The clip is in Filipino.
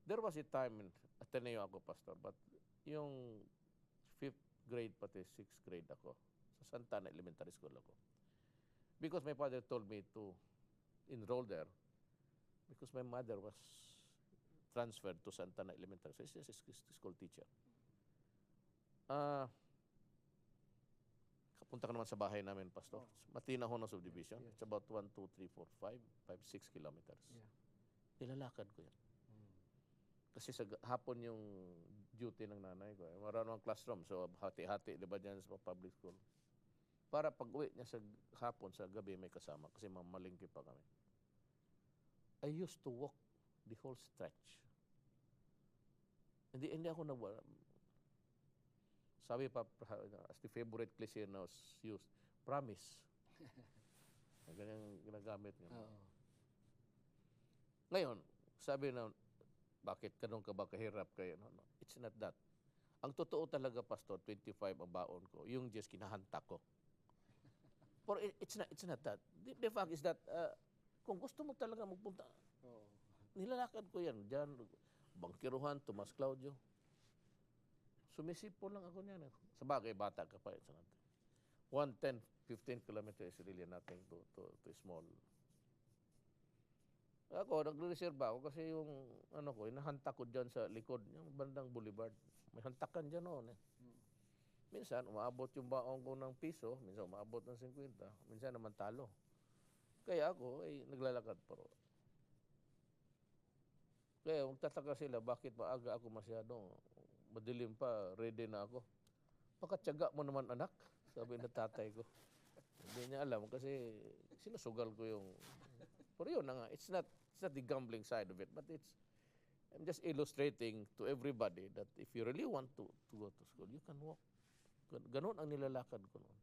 There was a time in Ateneo ako, Pastor, but yung 5th grade pati 6th grade ako, sa Santana Elementary School ako. Because my father told me to enroll there because my mother was transferred to Santana Elementary. So she's a school teacher. Kapunta ka naman sa bahay namin, Pastor. Matina ho ng subdivision. It's about 1, 2, 3, 4, 5, 6 kilometers. Yeah. Nilalakad ko yan. Kasi sa hapon yung duty ng nanay ko. Maraming classroom. So hati-hati, di ba dyan sa public school? Para pag uwi niya sa hapon, sa gabi may kasama. Kasi mamalingki pa kami. I used to walk the whole stretch. Hindi ako nawala. Sabi pa, as the favorite cliche na was used, promise. Ganyan ginagamit nga. Ngayon, sabi na, bakit ganun ka ba kahirap kayo? No, no. It's not that. Ang totoo talaga, Pastor, 25 ang baon ko. Yung just kinahanta ko. But it's not that. The fact is that, kung gusto mo talaga magpunta, nilalakad ko yan. Diyan, Bangkiruhan, Tomas Claudio. Sumisipo lang ako niyan. Sa bagay, bata ka pa. 110, 15 kilometers is really nothing to small. Ako, nagre-reserve ako kasi yung, hinahanta ko dyan sa likod, yung bandang boulevard. May hantakan dyan noon eh. Minsan, umaabot yung baon ko ng piso, minsan umaabot ng 50, minsan naman talo. Kaya ako, naglalakad pa ro. Kaya, magtataka sila, bakit maaga ako masyado? Madilim pa, ready na ako. Pakatyaga mo naman anak, sabi na tatay ko. Hindi niya alam kasi sinusugal ko yung... Pero yun na nga, it's not the gambling side of it, but I'm just illustrating to everybody that if you really want to go to school, you can walk. Ganon ang nilalakad ko noon.